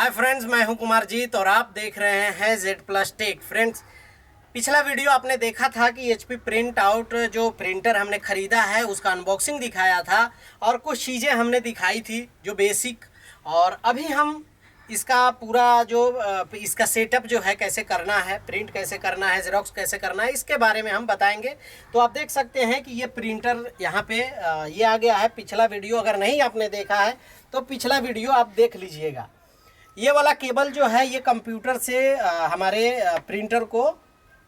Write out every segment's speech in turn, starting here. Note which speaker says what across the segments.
Speaker 1: Hi friends, मैं हूं कुमार जीत और आप देख रहे हैं जेड प्लस टेक। फ्रेंड्स, पिछला वीडियो आपने देखा था कि एचपी प्रिंट आउट जो प्रिंटर हमने ख़रीदा है उसका अनबॉक्सिंग दिखाया था और कुछ चीज़ें हमने दिखाई थी जो बेसिक। और अभी हम इसका पूरा जो इसका सेटअप जो है कैसे करना है, प्रिंट कैसे करना है, जेरोक्स कैसे करना है, इसके बारे में हम बताएंगे। तो आप देख सकते हैं कि ये प्रिंटर यहाँ पे ये आ गया है। पिछला वीडियो अगर नहीं आपने देखा है तो पिछला वीडियो आप देख लीजिएगा। ये वाला केबल जो है ये कंप्यूटर से हमारे प्रिंटर को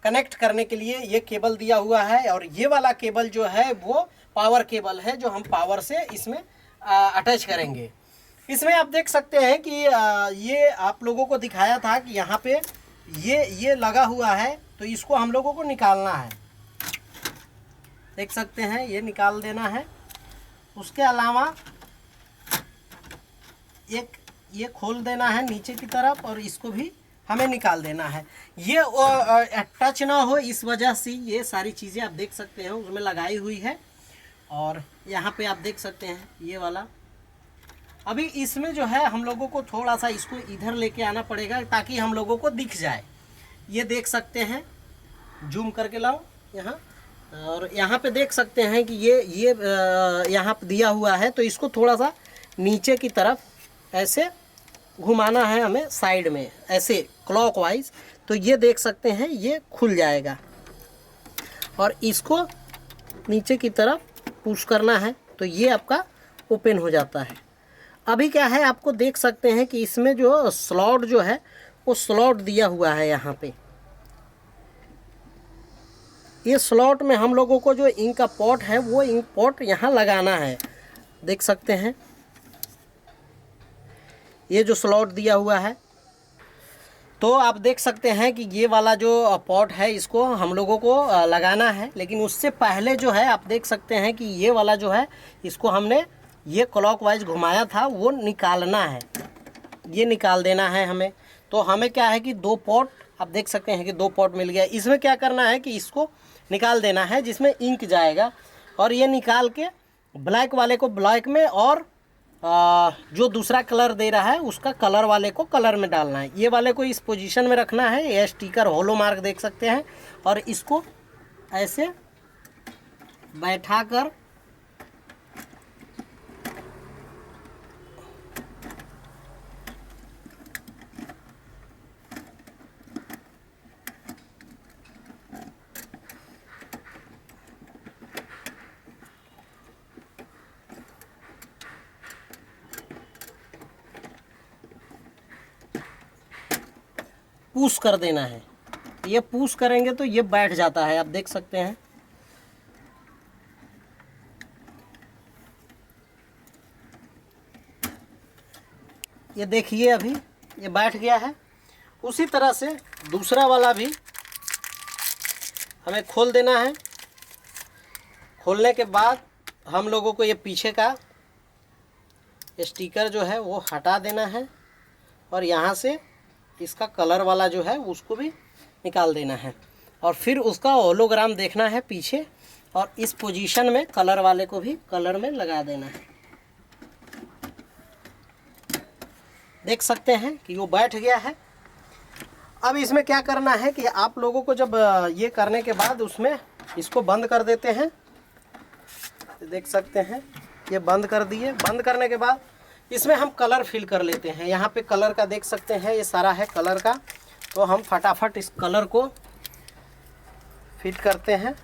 Speaker 1: कनेक्ट करने के लिए ये केबल दिया हुआ है। और ये वाला केबल जो है वो पावर केबल है जो हम पावर से इसमें अटैच करेंगे। इसमें आप देख सकते हैं कि ये आप लोगों को दिखाया था कि यहाँ पे ये लगा हुआ है, तो इसको हम लोगों को निकालना है। देख सकते हैं ये निकाल देना है। उसके अलावा एक ये खोल देना है नीचे की तरफ और इसको भी हमें निकाल देना है। ये टच ना हो इस वजह से ये सारी चीज़ें आप देख सकते हैं उसमें लगाई हुई है। और यहाँ पे आप देख सकते हैं ये वाला। अभी इसमें जो है हम लोगों को थोड़ा सा इसको इधर लेके आना पड़ेगा ताकि हम लोगों को दिख जाए। ये देख सकते हैं, जूम करके लाओ यहाँ, और यहाँ पे देख सकते हैं कि ये यहाँ पे दिया हुआ है। तो इसको थोड़ा सा नीचे की तरफ ऐसे घुमाना है हमें, साइड में ऐसे क्लॉकवाइज। तो ये देख सकते हैं ये खुल जाएगा और इसको नीचे की तरफ पुश करना है तो ये आपका ओपन हो जाता है। अभी क्या है, आपको देख सकते हैं कि इसमें जो स्लॉट जो है वो स्लॉट दिया हुआ है। यहाँ पे ये स्लॉट में हम लोगों को जो इंक का पॉट है वो इंक पॉट यहाँ लगाना है। देख सकते हैं ये जो स्लॉट दिया हुआ है। तो आप देख सकते हैं कि ये वाला जो पॉट है इसको हम लोगों को लगाना है। लेकिन उससे पहले जो है आप देख सकते हैं कि ये वाला जो है इसको हमने ये क्लॉकवाइज घुमाया था वो निकालना है। ये निकाल देना है हमें। तो हमें क्या है कि दो पॉट आप देख सकते हैं कि दो पॉट मिल गया। इसमें क्या करना है कि इसको निकाल देना है जिसमें इंक जाएगा, और ये निकाल के ब्लैक वाले को ब्लैक में और जो दूसरा कलर दे रहा है उसका कलर वाले को कलर में डालना है। ये वाले को इस पोजीशन में रखना है। ये स्टिकर होलो मार्क देख सकते हैं, और इसको ऐसे बैठा कर पुश कर देना है। ये पुश करेंगे तो ये बैठ जाता है, आप देख सकते हैं। ये देखिए अभी ये बैठ गया है। उसी तरह से दूसरा वाला भी हमें खोल देना है। खोलने के बाद हम लोगों को ये पीछे का स्टिकर जो है वो हटा देना है, और यहाँ से इसका कलर वाला जो है उसको भी निकाल देना है। और फिर उसका होलोग्राम देखना है पीछे, और इस पोजीशन में कलर वाले को भी कलर में लगा देना है। देख सकते हैं कि वो बैठ गया है। अब इसमें क्या करना है कि आप लोगों को जब ये करने के बाद उसमें इसको बंद कर देते हैं। देख सकते हैं ये बंद कर दिए। बंद करने के बाद इसमें हम कलर फिल कर लेते हैं। यहाँ पे कलर का देख सकते हैं ये सारा है कलर का। तो हम फटाफट इस कलर को फिट करते हैं।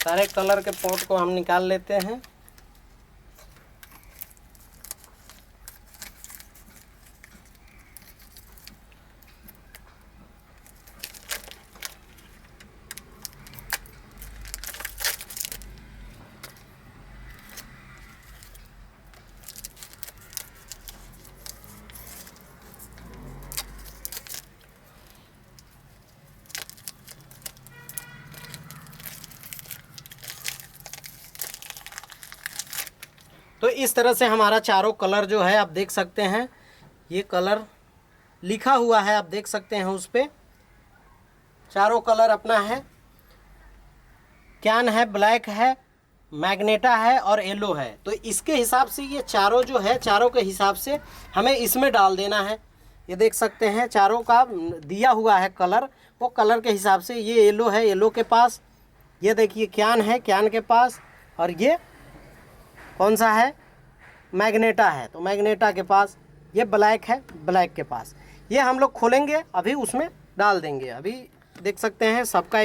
Speaker 1: सारे कलर के पॉट को हम निकाल लेते हैं। तो इस तरह से हमारा चारों कलर जो है आप देख सकते हैं, ये कलर लिखा हुआ है, आप देख सकते हैं उस पर चारों कलर अपना है। कैन है, ब्लैक है, मैग्नेटा है और येलो है। तो इसके हिसाब से ये चारों जो है, चारों के हिसाब से हमें इसमें डाल देना है। ये देख सकते हैं चारों का दिया हुआ है कलर, वो कलर के हिसाब से ये येलो है, येलो के पास ये देखिए कैन है, कैन के पास, और ये कौन सा है, मैग्नेटा है, तो मैग्नेटा के पास, ये ब्लैक है, ब्लैक के पास। ये हम लोग खोलेंगे, अभी उसमें डाल देंगे। अभी देख सकते हैं सबका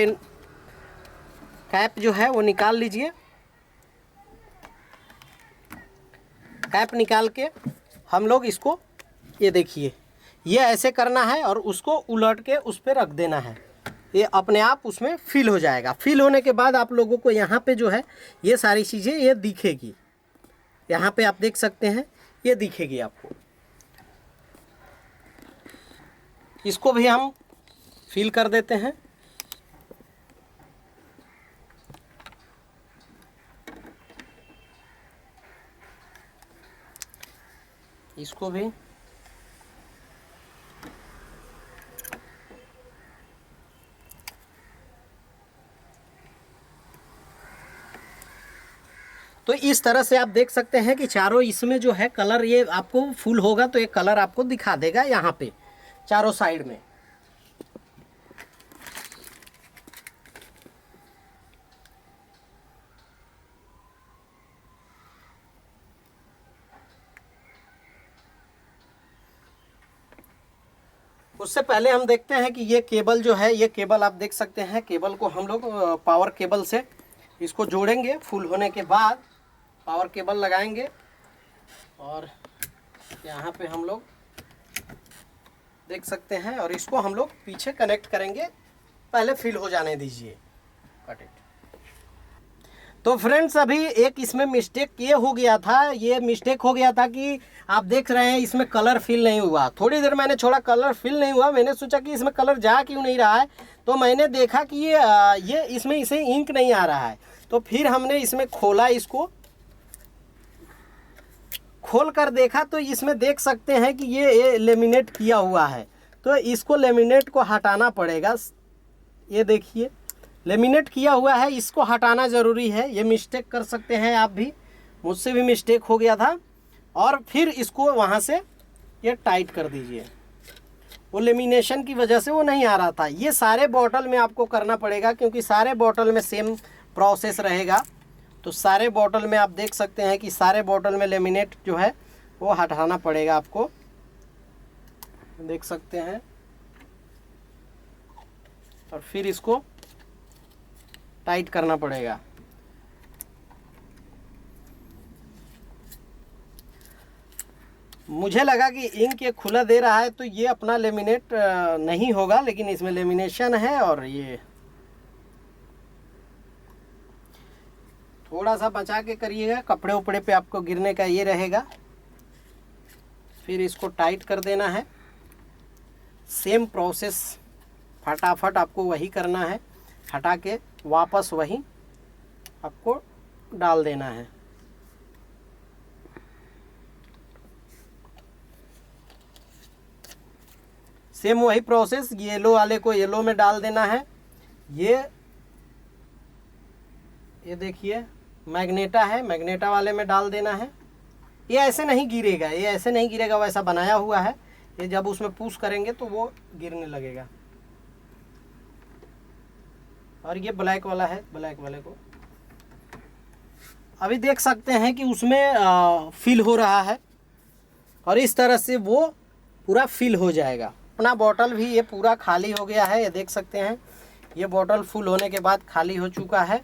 Speaker 1: कैप जो है वो निकाल लीजिए। कैप निकाल के हम लोग इसको, ये देखिए ये ऐसे करना है और उसको उलट के उस पर रख देना है। ये अपने आप उसमें फिल हो जाएगा। फिल होने के बाद आप लोगों को यहाँ पे जो है ये सारी चीज़ें ये दिखेगी। यहाँ पे आप देख सकते हैं ये दिखेगी आपको। इसको भी हम फिल कर देते हैं। इसको भी तो इस तरह से आप देख सकते हैं कि चारों इसमें जो है कलर, ये आपको फुल होगा तो ये कलर आपको दिखा देगा यहाँ पे चारों साइड में। उससे पहले हम देखते हैं कि ये केबल जो है, ये केबल आप देख सकते हैं, केबल को हम लोग पावर केबल से इसको जोड़ेंगे। फुल होने के बाद पावर केबल लगाएंगे और यहाँ पे हम लोग देख सकते हैं, और इसको हम लोग पीछे कनेक्ट करेंगे। पहले फिल हो जाने दीजिए। Cut it. तो फ्रेंड्स अभी एक इसमें मिस्टेक ये हो गया था, ये मिस्टेक हो गया था कि आप देख रहे हैं इसमें कलर फिल नहीं हुआ। थोड़ी देर मैंने छोड़ा, कलर फिल नहीं हुआ। मैंने सोचा कि इसमें कलर जा क्यों नहीं रहा है, तो मैंने देखा कि ये इसमें इसे इंक नहीं आ रहा है। तो फिर हमने इसमें खोला, इसको खोल कर देखा तो इसमें देख सकते हैं कि ये लेमिनेट किया हुआ है। तो इसको लेमिनेट को हटाना पड़ेगा। ये देखिए लेमिनेट किया हुआ है, इसको हटाना ज़रूरी है। ये मिस्टेक कर सकते हैं आप भी, मुझसे भी मिस्टेक हो गया था। और फिर इसको वहाँ से ये टाइट कर दीजिए। वो लेमिनेशन की वजह से वो नहीं आ रहा था। ये सारे बॉटल में आपको करना पड़ेगा, क्योंकि सारे बॉटल में सेम प्रोसेस रहेगा। तो सारे बॉटल में आप देख सकते हैं कि सारे बॉटल में लेमिनेट जो है वो हटाना पड़ेगा आपको, देख सकते हैं। और फिर इसको टाइट करना पड़ेगा। मुझे लगा कि इंक ये खुला दे रहा है तो ये अपना लेमिनेट नहीं होगा, लेकिन इसमें लेमिनेशन है। और ये थोड़ा सा बचा के करिएगा, कपड़े उपड़े पे आपको गिरने का ये रहेगा। फिर इसको टाइट कर देना है। सेम प्रोसेस फटाफट आपको वही करना है, हटा के वापस वही आपको डाल देना है। सेम वही प्रोसेस, येलो वाले को येलो में डाल देना है। ये देखिए मैग्नेटा है, मैग्नेटा वाले में डाल देना है। ये ऐसे नहीं गिरेगा, ये ऐसे नहीं गिरेगा, वैसा बनाया हुआ है। ये जब उसमें पुश करेंगे तो वो गिरने लगेगा। और ये ब्लैक वाला है, ब्लैक वाले को अभी देख सकते हैं कि उसमें फिल हो रहा है। और इस तरह से वो पूरा फिल हो जाएगा। अपना बॉटल भी ये पूरा खाली हो गया है, ये देख सकते हैं। ये बॉटल फुल होने के बाद खाली हो चुका है।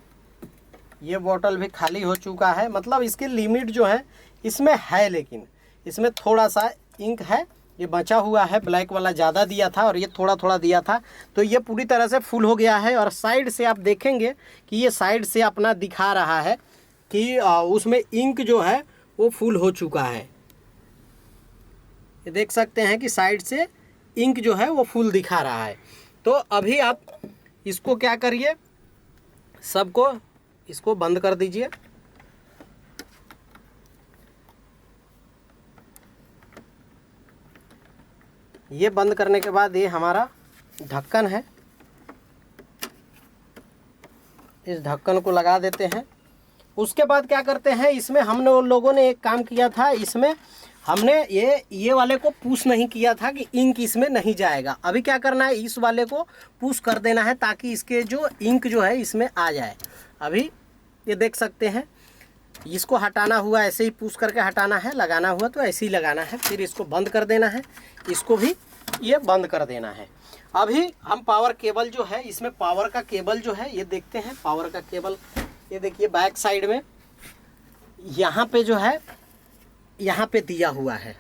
Speaker 1: ये बॉटल भी खाली हो चुका है। मतलब इसकी लिमिट जो है इसमें है, लेकिन इसमें थोड़ा सा इंक है, ये बचा हुआ है। ब्लैक वाला ज़्यादा दिया था और ये थोड़ा थोड़ा दिया था। तो ये पूरी तरह से फुल हो गया है। और साइड से आप देखेंगे कि ये साइड से अपना दिखा रहा है कि उसमें इंक जो है वो फुल हो चुका है। ये देख सकते हैं कि साइड से इंक जो है वो फुल दिखा रहा है। तो अभी आप इसको क्या करिए, सबको इसको बंद कर दीजिए। ये बंद करने के बाद ये हमारा ढक्कन है, इस ढक्कन को लगा देते हैं। उसके बाद क्या करते हैं, इसमें हमने उन लोगों ने एक काम किया था, इसमें हमने ये वाले को पुश नहीं किया था कि इंक इसमें नहीं जाएगा। अभी क्या करना है, इस वाले को पुश कर देना है ताकि इसके जो इंक जो है इसमें आ जाए। अभी ये देख सकते हैं, इसको हटाना हुआ ऐसे ही पुश करके हटाना है, लगाना हुआ तो ऐसे ही लगाना है। फिर इसको बंद कर देना है, इसको भी ये बंद कर देना है। अभी हम पावर केबल जो है, इसमें पावर का केबल जो है ये देखते हैं। पावर का केबल ये देखिए बैक साइड में यहाँ पे जो है, यहाँ पे दिया हुआ है।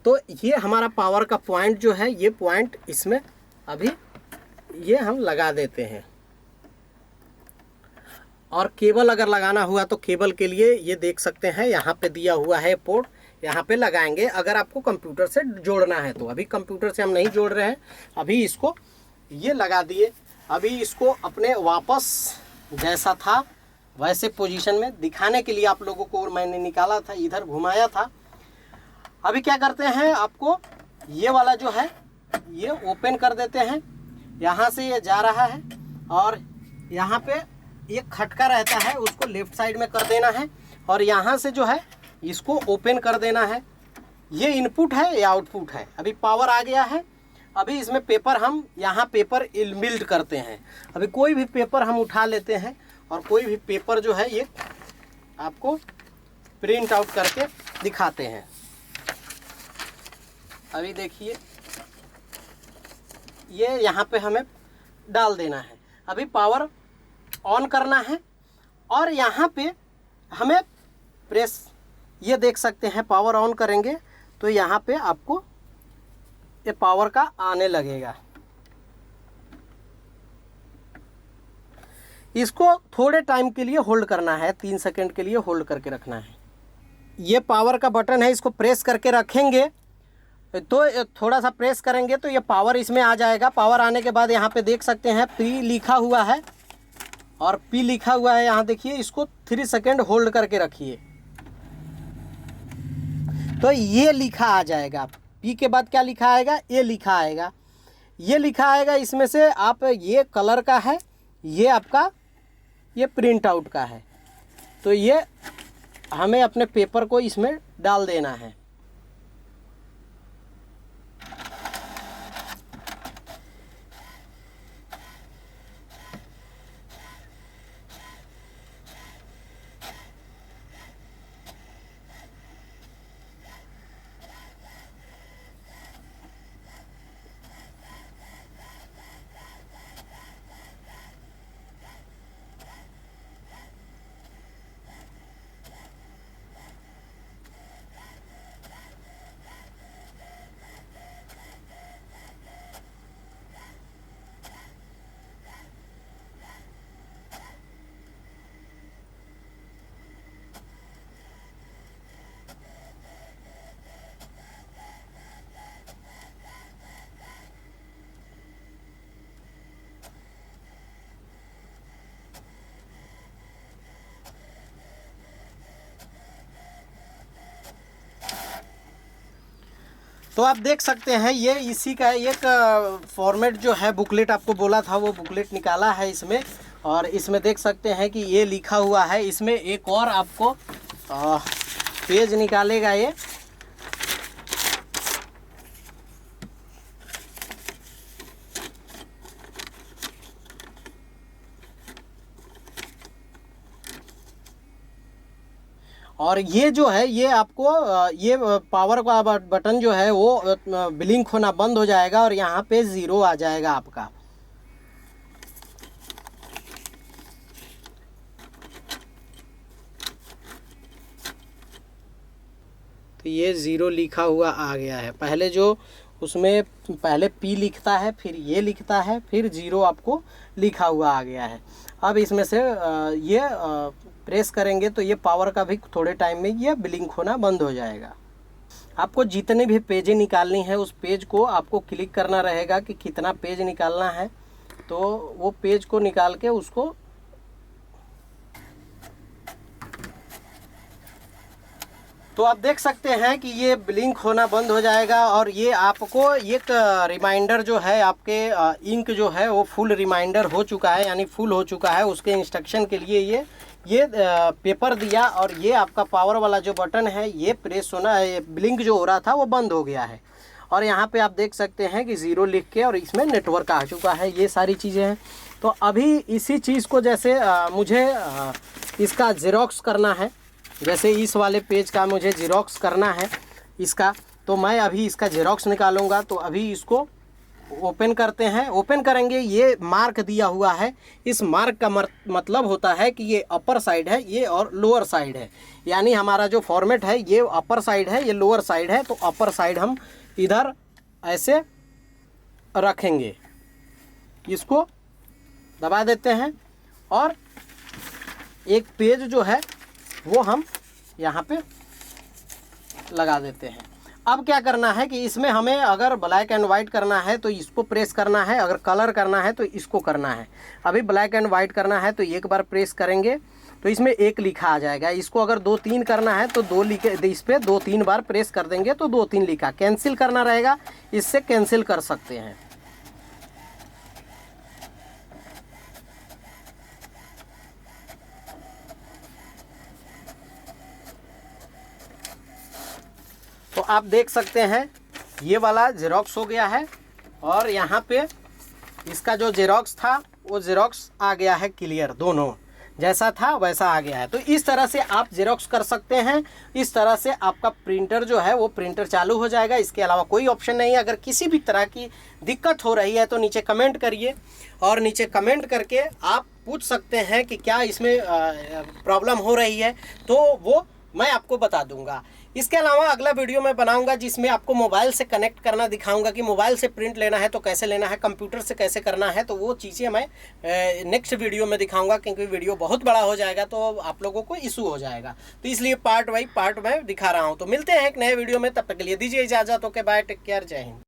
Speaker 1: तो ये हमारा पावर का पॉइंट जो है, ये पॉइंट इसमें अभी ये हम लगा देते हैं। और केबल अगर लगाना हुआ तो केबल के लिए ये देख सकते हैं यहाँ पे दिया हुआ है पोर्ट, यहाँ पे लगाएंगे अगर आपको कंप्यूटर से जोड़ना है तो। अभी कंप्यूटर से हम नहीं जोड़ रहे हैं, अभी इसको ये लगा दिए। अभी इसको अपने वापस जैसा था वैसे पोजीशन में दिखाने के लिए आप लोगों को मैंने निकाला था, इधर घुमाया था। अभी क्या करते हैं, आपको ये वाला जो है ये ओपन कर देते हैं। यहाँ से ये जा रहा है और यहाँ पे एक खटका रहता है, उसको लेफ्ट साइड में कर देना है और यहाँ से जो है इसको ओपन कर देना है। ये इनपुट है, ये आउटपुट है। अभी पावर आ गया है। अभी इसमें पेपर हम यहाँ पेपर इनबिल्ट करते हैं। अभी कोई भी पेपर हम उठा लेते हैं और कोई भी पेपर जो है ये आपको प्रिंट आउट करके दिखाते हैं। अभी देखिए ये यहाँ पे हमें डाल देना है। अभी पावर ऑन करना है और यहाँ पे हमें प्रेस, ये देख सकते हैं पावर ऑन करेंगे तो यहाँ पे आपको ये पावर का आने लगेगा। इसको थोड़े टाइम के लिए होल्ड करना है, 3 सेकंड के लिए होल्ड करके रखना है। ये पावर का बटन है, इसको प्रेस करके रखेंगे तो थोड़ा सा प्रेस करेंगे तो ये पावर इसमें आ जाएगा। पावर आने के बाद यहाँ पे देख सकते हैं पी लिखा हुआ है और पी लिखा हुआ है, यहाँ देखिए। इसको 3 सेकंड होल्ड करके रखिए तो ये लिखा आ जाएगा। पी के बाद क्या लिखा आएगा, ए लिखा आएगा। ये लिखा आएगा, इसमें से आप ये कलर का है, ये आपका ये प्रिंट आउट का है। तो ये हमें अपने पेपर को इसमें डाल देना है। तो आप देख सकते हैं ये इसी का एक फॉर्मेट जो है, बुकलेट आपको बोला था वो बुकलेट निकाला है इसमें। और इसमें देख सकते हैं कि ये लिखा हुआ है। इसमें एक और आपको पेज निकालेगा ये। और ये जो है ये आपको ये पावर का बटन जो है वो ब्लिंक होना बंद हो जाएगा और यहाँ पे 0 आ जाएगा आपका। तो ये 0 लिखा हुआ आ गया है। पहले जो उसमें पहले P लिखता है, फिर ये लिखता है, फिर 0 आपको लिखा हुआ आ गया है। अब इसमें से ये प्रेस करेंगे तो ये पावर का भी थोड़े टाइम में ये ब्लिंक होना बंद हो जाएगा। आपको जितने भी पेजें निकालनी है उस पेज को आपको क्लिक करना रहेगा कि कितना पेज निकालना है। तो वो पेज को निकाल के उसको तो आप देख सकते हैं कि ये ब्लिंक होना बंद हो जाएगा और ये आपको एक रिमाइंडर जो है, आपके इंक जो है वो फुल रिमाइंडर हो चुका है, यानी फुल हो चुका है। उसके इंस्ट्रक्शन के लिए ये पेपर दिया और ये आपका पावर वाला जो बटन है ये प्रेस होना, ब्लिंक जो हो रहा था वो बंद हो गया है। और यहाँ पे आप देख सकते हैं कि 0 लिख के और इसमें नेटवर्क आ चुका है। ये सारी चीज़ें हैं। तो अभी इसी चीज़ को जैसे मुझे इसका ज़ेरॉक्स करना है, जैसे इस वाले पेज का मुझे ज़ेरॉक्स करना है इसका, तो मैं अभी इसका ज़ेरॉक्स निकालूंगा। तो अभी इसको ओपन करते हैं। ओपन करेंगे, ये मार्क दिया हुआ है। इस मार्क का मतलब होता है कि ये अपर साइड है, ये और लोअर साइड है। यानी हमारा जो फॉर्मेट है ये अपर साइड है, ये लोअर साइड है। तो अपर साइड हम इधर ऐसे रखेंगे, इसको दबा देते हैं और एक पेज जो है वो हम यहाँ पे लगा देते हैं। अब क्या करना है कि इसमें हमें अगर ब्लैक एंड वाइट करना है तो इसको प्रेस करना है, अगर कलर करना है तो इसको करना है। अभी ब्लैक एंड वाइट करना है तो एक बार प्रेस करेंगे तो इसमें 1 लिखा आ जाएगा। इसको अगर 2 3 करना है तो 2 लिखे, इस पर 2 3 बार प्रेस कर देंगे तो 2 3 लिखा। कैंसिल करना रहेगा, इससे कैंसिल कर सकते हैं। तो आप देख सकते हैं ये वाला ज़ेरॉक्स हो गया है और यहाँ पे इसका जो ज़ेरॉक्स था वो ज़ेरॉक्स आ गया है क्लियर, दोनों जैसा था वैसा आ गया है। तो इस तरह से आप ज़ेरॉक्स कर सकते हैं। इस तरह से आपका प्रिंटर जो है वो प्रिंटर चालू हो जाएगा। इसके अलावा कोई ऑप्शन नहीं है। अगर किसी भी तरह की दिक्कत हो रही है तो नीचे कमेंट करिए और नीचे कमेंट करके आप पूछ सकते हैं कि क्या इसमें प्रॉब्लम हो रही है, तो वो मैं आपको बता दूंगा। इसके अलावा अगला वीडियो मैं बनाऊंगा जिसमें आपको मोबाइल से कनेक्ट करना दिखाऊंगा कि मोबाइल से प्रिंट लेना है तो कैसे लेना है, कंप्यूटर से कैसे करना है। तो वो चीज़ें मैं नेक्स्ट वीडियो में दिखाऊंगा, क्योंकि वीडियो बहुत बड़ा हो जाएगा तो आप लोगों को इशू हो जाएगा। तो इसलिए पार्ट बाई पार्ट मैं दिखा रहा हूँ। तो मिलते हैं एक नए वीडियो में, तब तक के लिए दीजिए इजाज़त। ओके बाय, टेक केयर, जय हिंद।